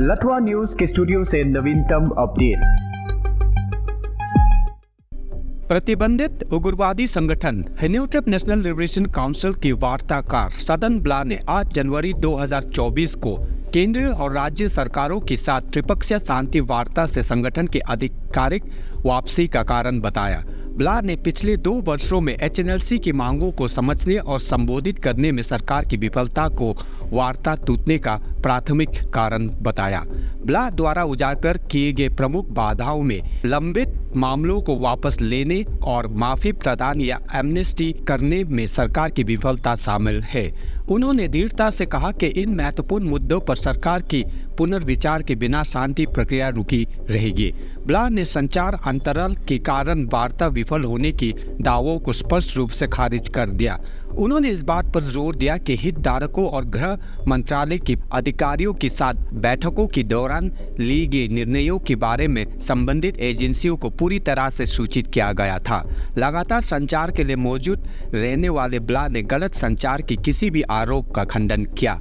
लटवा news के studio से नवीनतम अपडेट। प्रतिबंधित उग्रवादी संगठन यूनाइटेड नेशनल लिबरेशन काउंसिल की वार्ताकार सदन ब्ला ने 8 जनवरी 2024 को केंद्र और राज्य सरकारों के साथ त्रिपक्षीय शांति वार्ता से संगठन की आधिकारिक वापसी का कारण बताया। ब्ला ने पिछले 2 वर्षों में एचएनएलसी की मांगों को समझने और संबोधित करने में सरकार की विफलता को वार्ता टूटने का प्राथमिक कारण बताया। ब्ला द्वारा उजागर किए गए प्रमुख बाधाओं में लंबित मामलों को वापस लेने और माफी प्रदान या एमनेस्टी करने में सरकार की विफलता शामिल है। उन्होंने दृढ़ता से कहा कि इन महत्वपूर्ण मुद्दों पर सरकार की पुनर्विचार के बिना शांति प्रक्रिया रुकी रहेगी। ब्ला ने संचार अंतराल के कारण वार्ता विफल होने की दावों को स्पष्ट रूप से खारिज कर दिया। उन्होंने इस बात पर जोर दिया कि हितधारकों और गृह मंत्रालय के अधिकारियों के साथ बैठकों के दौरान लिए गए निर्णयों के बारे में संबंधित एजेंसियों को पूरी तरह से सूचित किया गया था। लगातार संचार के लिए मौजूद रहने वाले ब्ला ने गलत संचार के किसी भी आरोप का खंडन किया।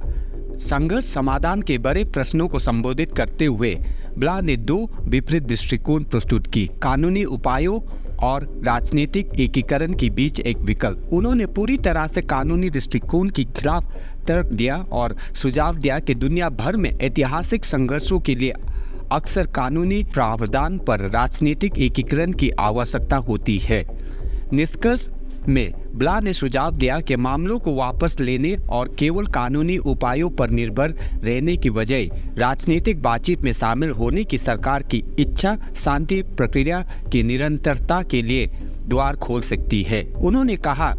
संघर्ष समाधान के बड़े प्रश्नों को संबोधित करते हुए ब्ला ने 2 विपरीत दृष्टिकोण प्रस्तुत की, कानूनी उपायों और राजनीतिक एकीकरण के बीच एक विकल्प। उन्होंने पूरी तरह से कानूनी दृष्टिकोण के खिलाफ तर्क दिया और सुझाव दिया कि दुनिया भर में ऐतिहासिक संघर्षों के लिए अक्सर कानूनी प्रावधान पर राजनीतिक एकीकरण की आवश्यकता होती है। निष्कर्ष में ब्ला ने सुझाव दिया कि मामलों को वापस लेने और केवल कानूनी उपायों पर निर्भर रहने की बजाय राजनीतिक बातचीत में शामिल होने की सरकार की इच्छा शांति प्रक्रिया की निरंतरता के लिए द्वार खोल सकती है। उन्होंने कहा,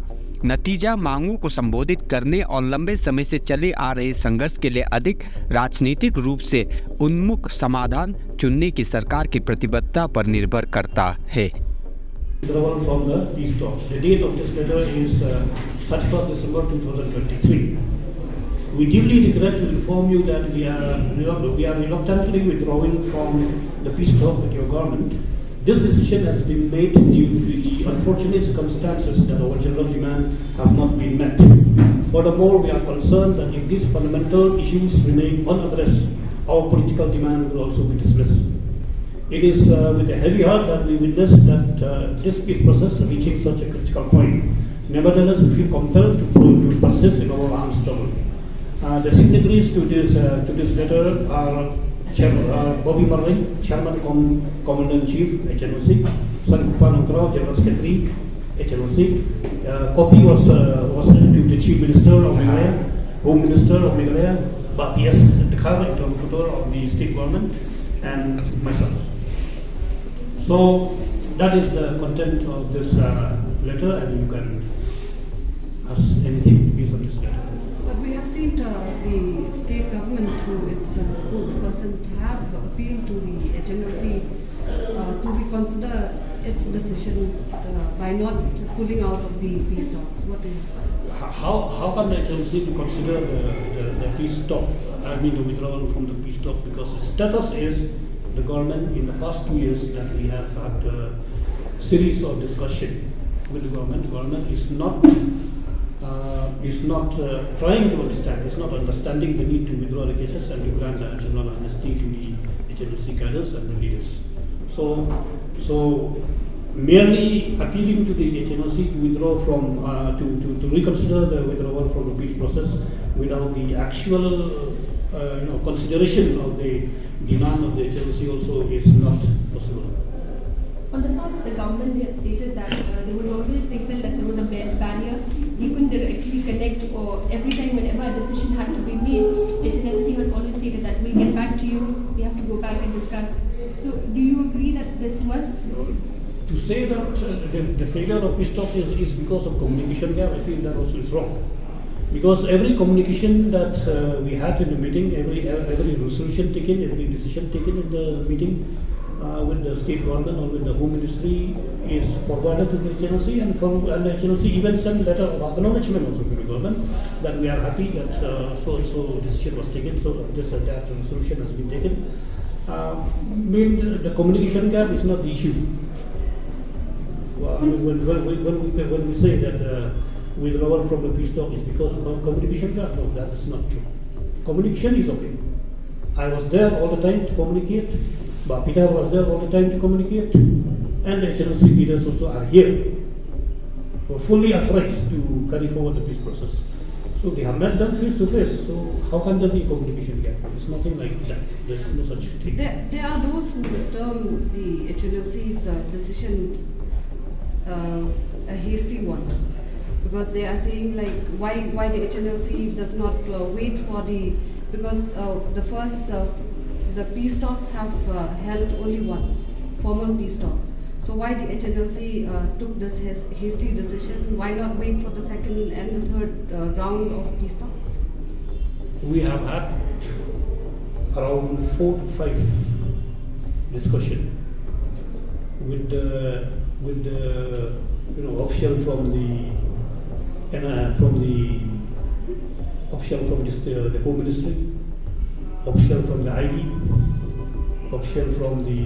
नतीजा मांगों को संबोधित करने और लंबे समय से चले आ रहे संघर्ष के लिए अधिक राजनीतिक रूप से उन्मुख समाधान चुनने की सरकार की प्रतिबद्धता पर निर्भर करता है। Withdrawal from the peace talks. The date of this letter is 31st December 2023. We deeply regret to inform you that we are reluctantly withdrawing from the peace talk with your government. This decision has been made due to the unfortunate circumstances that our general demands have not been met. Furthermore, we are concerned that if these fundamental issues remain unaddressed, our political demand will also be dismissed. It is with a heavy heart that we witness that this peace process reaching such a critical point. Nevertheless, we feel compelled to persist in our armed struggle. The signatories to this letter are Bobby Marlin, Chairman Commandant-in-Chief, HNOC, Sankupan Utrao, General Secretary, HNOC. Copy was sent to the Chief Minister of Meghalaya, Home Minister of Meghalaya, Batias Dekhar, Interlocutor of the State Government, and myself. So that is the content of this letter, and you can ask anything based on this letter. But we have seen the state government through its spokesperson have appealed to the HNLC to reconsider its decision by not pulling out of the peace talks. What do you say? How can the HNLC to consider the peace talk? I mean the withdrawal from the peace talk, because the status is the government in the past 2 years that we have had a series of discussion with the government. The government is not trying to understand, is not understanding the need to withdraw the cases and to grant the general amnesty to the HNLC cadres and the leaders. So merely appealing to the HNLC to withdraw from, to reconsider the withdrawal from the peace process without the actual consideration of the demand of the HNLC also is not possible. On the part of the government, they had stated that there was always, they felt that there was a barrier. We couldn't directly connect, or every time whenever a decision had to be made, HNLC had always stated that we'll get back to you, we have to go back and discuss. So do you agree that this was? To say that the failure of peace talk is because of communication gap, I feel that also is wrong. Because every communication that we had in the meeting, every resolution taken, every decision taken in the meeting with the state government or with the home ministry is forwarded to the HNLC, and the HNLC even sent a letter of acknowledgement also to the government that we are happy that so decision was taken, so this and that resolution has been taken. The communication gap is not the issue. When we say that withdrawal from the peace talk is because of communication gap, no, that is not true. Communication is okay. I was there all the time to communicate. Bapita was there all the time to communicate. And the HNLC leaders also are here. Were fully authorized to carry forward the peace process. So they have met them face to face. So how can there be a communication gap? It's nothing like that. There's no such thing. There are those who term the HNLC's decision a hasty one, because they are saying like why the HNLC does not wait for because the first the peace talks have held only once, formal peace talks. So why the HNLC took this hasty decision? Why not wait for the second and the third round of peace talks? We have had around 4 to 5 discussion with the official from the Home Ministry, official from the IB, official from the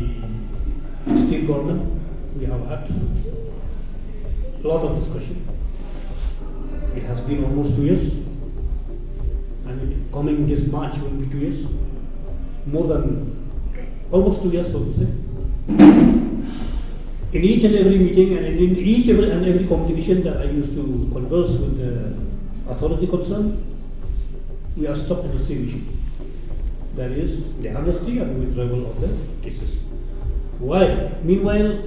state government. We have had a lot of discussion. It has been almost 2 years, and coming this March will be 2 years, more than almost 2 years, so to say. In each and every meeting and in each and every competition that I used to converse with the authority concerned, we are stuck with the same issue. That is the amnesty and withdrawal of the cases. Why? Meanwhile,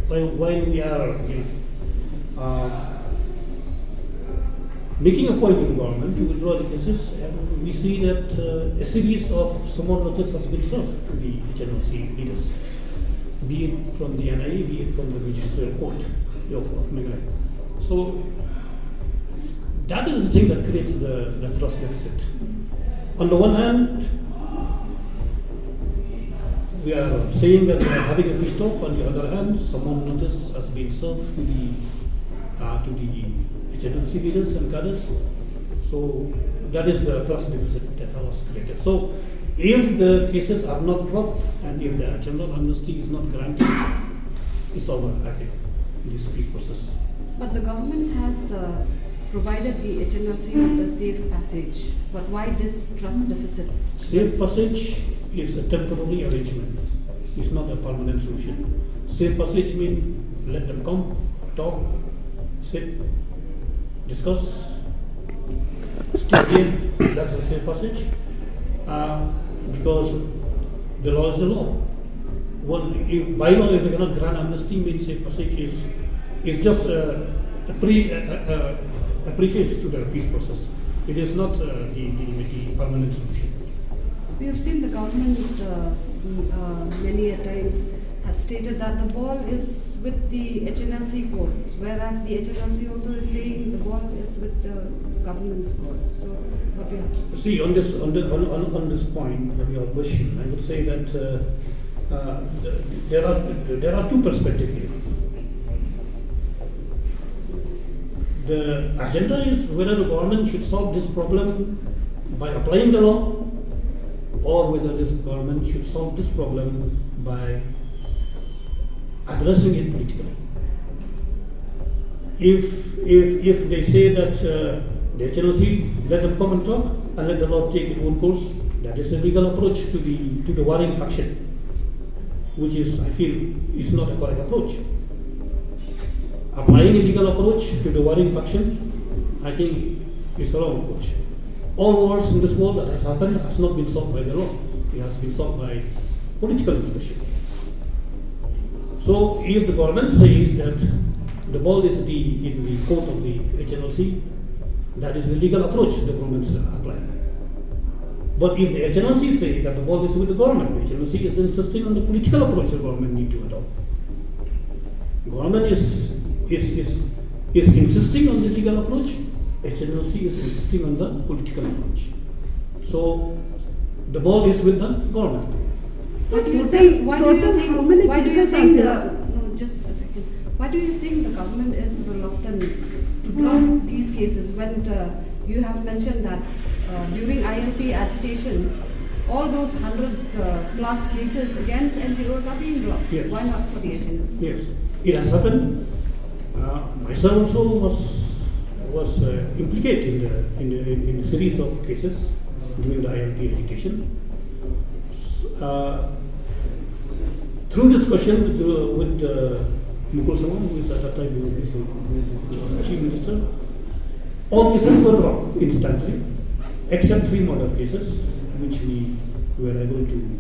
while we are making a point to the government to withdraw the cases, we see that a series of summon notice has been served to the HNLC leaders, be it from the NIA, be it from the Registrar Court of Meghalaya. So that is the thing that creates the trust deficit. On the one hand, we are saying that we are having a peace talk. On the other hand, summon notice has been served to the HNLC leaders and cadres. So that is the trust deficit that was created. So if the cases are not dropped and if the general amnesty is not granted, it's over, I think, in this peace process. But the government has provided the HNLC with a safe passage. But why this trust deficit? Safe passage is a temporary arrangement. It's not a permanent solution. Safe passage means let them come, talk, sit, discuss, stay here. That's a safe passage. Because the law is the law. By law, if they cannot grant amnesty, means safe passage is just a preface to the peace process. It is not the permanent solution. We have seen the government many a times had stated that the ball is with the HNLC court, whereas the HNLC also is saying the ball is with the government's court. So what do you have to say? See, on this point of your question, I would say that there are two perspectives here. The agenda is whether the government should solve this problem by applying the law, or whether this government should solve this problem by addressing it politically. If they say that the HNLC, let them come and talk and let the law take its own course, that is a legal approach to the warring faction, which is, I feel, is not a correct approach. Applying a legal approach to the warring faction, I think, is a wrong approach. All wars in this world that has happened has not been solved by the law. It has been solved by political discussion. So if the government says that the ball is in the court of the HNLC, that is the legal approach the government is applying. But if the HNLC say that the ball is with the government, the HNLC is insisting on the political approach the government need to adopt. The government is insisting on the legal approach, HNLC is insisting on the political approach. So the ball is with the government. Why do you think? Why do you think? No, just a second. Why do you think the government is reluctant to drop these cases when you have mentioned that during ILP agitations, all those 100 plus cases against NGOs are being dropped? Yes. Why not for the HNLC? Yes, it has happened. Myself also was implicated in a series of cases during the ILP agitation. Through discussion with Mukul Sangwan, who is at that time who was Chief Minister, all cases were dropped instantly, except 3 murder cases, which we were able to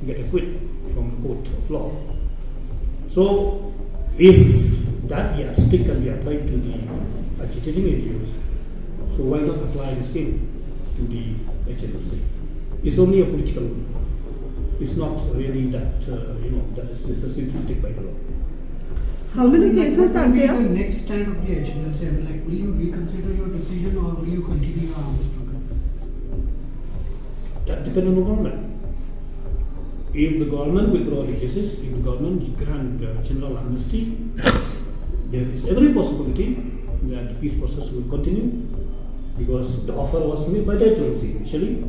get acquit from the court of law. So, if that yardstick can be applied to the agitating NGOs, so why not apply the same to the HNLC? It's only a political one. It's not really that that is necessary to stick by the law. How many cases are What will be there? the next stand of the HNLC? I mean, like, will you reconsider your decision or will you continue your armed struggle? That depends on the government. If the government withdraw the cases, if the government grant general amnesty, there is every possibility that the peace process will continue, because the offer was made by the HNLC initially.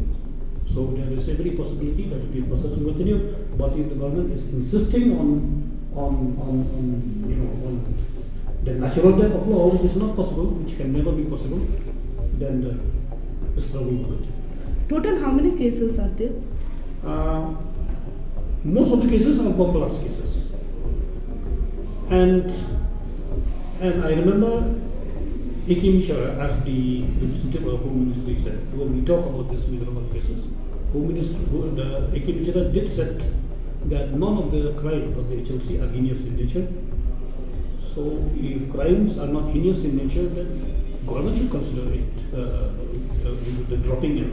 So there is every possibility that the peace process will continue. But if the government is insisting on the natural death of law, which is not possible, which can never be possible, then the struggle will continue. Total how many cases are there? Most of the cases are bomb blast cases, and I remember A.K. Mishra, as the representative of Home Ministry, said when we talk about this withdrawal cases, A.K. Mishra did said that none of the crimes of the HLC are heinous in nature. So if crimes are not heinous in nature, then government should consider it the dropping and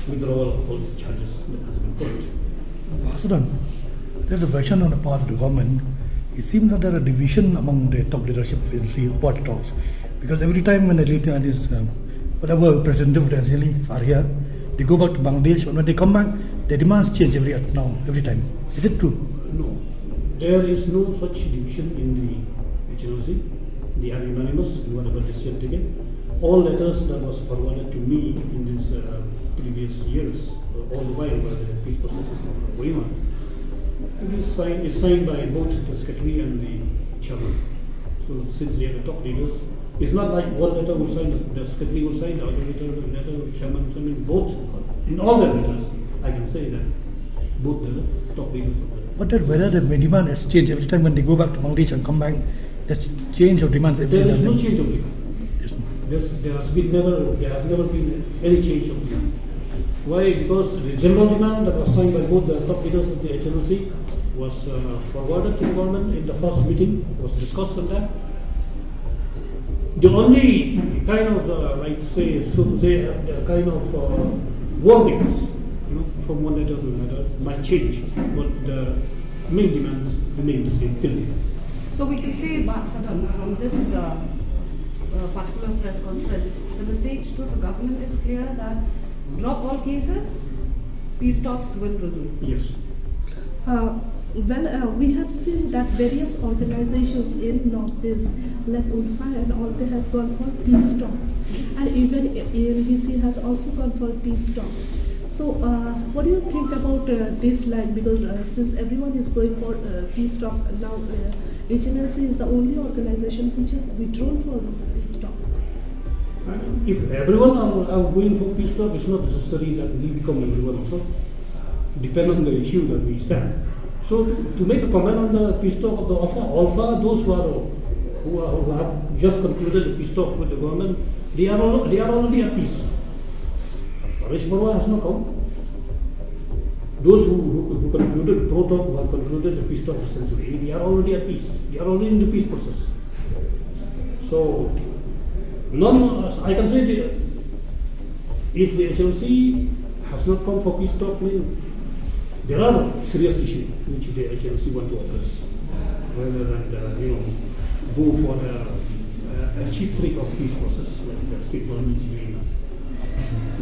withdrawal of all these charges that has been put. Vasaran, there's a version on the part of the government. It seems that there is a division among the top leadership of agency about talks, because every time when the leader and his whatever representative potentially are here, they go back to Bangladesh, and when they come back, their demands change every time. Is it true? No, there is no such division in the HNLC. They are unanimous in whatever decision taken. All letters that was forwarded to me in these previous years, all the while where the peace process is going on, it's signed by both the secretary and the chairman. So since they are the top leaders, it's not like one letter will sign, the secretary will sign, the other letter the chairman will sign. Both, in all their letters, I can say that both the top leaders of the. But that whether the demand has changed every time when they go back to Bangladesh and come back, there's change of demands every There time. is no change of demand. Yes. There has never been any change of demand. Why? Because the general demand that was signed by both the top leaders of the HNLC was forwarded to the government in the first meeting, was discussed on that. The only kind of, the kind of wordings, from one letter to another might change, but the main demands remain the same till now. So we can say, Vasaran, from this particular press conference, the message to the government is clear that drop all cases, peace talks will resume. Yes. We have seen that various organizations in Northeast, like UNFA and all, they has gone for peace talks, and even ANBC has also gone for peace talks. So, what do you think about this line? Because since everyone is going for peace talk now, HNLC is the only organization which has withdrawn for peace talk. If everyone are going for peace talk, it's not necessary that we become everyone also. Depend on the issue that we stand. So to make a comment on the peace talk of the Alpha, those who have just concluded the peace talk with the government, they are already at peace. Paresh Barua has not come. Those who concluded pro talk, who have concluded the peace talk recently, they are already at peace. They are already in the peace process. So I can say if the HLC has not come for peace talk, there are serious issues which the HLC want to address, rather than go for a cheap trick of peace process like the state government is doing now.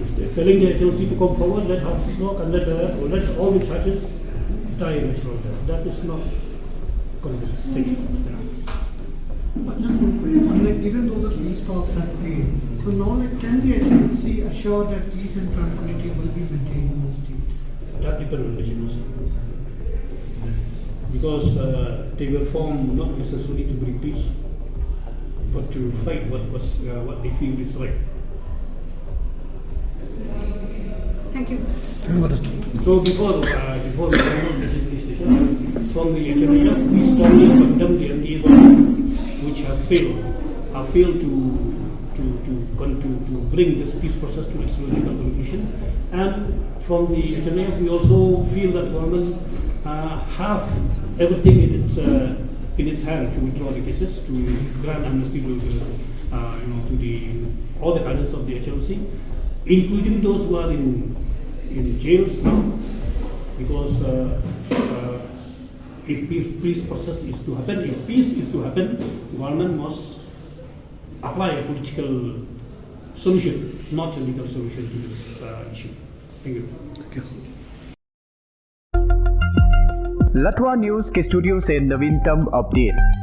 If they're telling the HLC to come forward, let her talk and let all the charges die natural death. That is not convincing. But just one question, like, even though the peace talks have failed, so now can the HNLC assure that peace and tranquility will be maintained in the state? That depends on the HNLC. Because they were formed not necessarily to bring peace, but to fight what they feel is right. Thank you. So before we go on this station, from the HMIF, we strongly condemn the MDA government, which have failed to bring this peace process to its logical conclusion. And from the HMIF, we also feel that government have everything in its hand to withdraw the cases, to grant amnesty to all the cadres of the HLC, including those who are in jails now, because if peace process is to happen, if peace is to happen, government must apply a political solution, not a legal solution to this issue. Thank you. लठवा news के studio से नवीनतम update.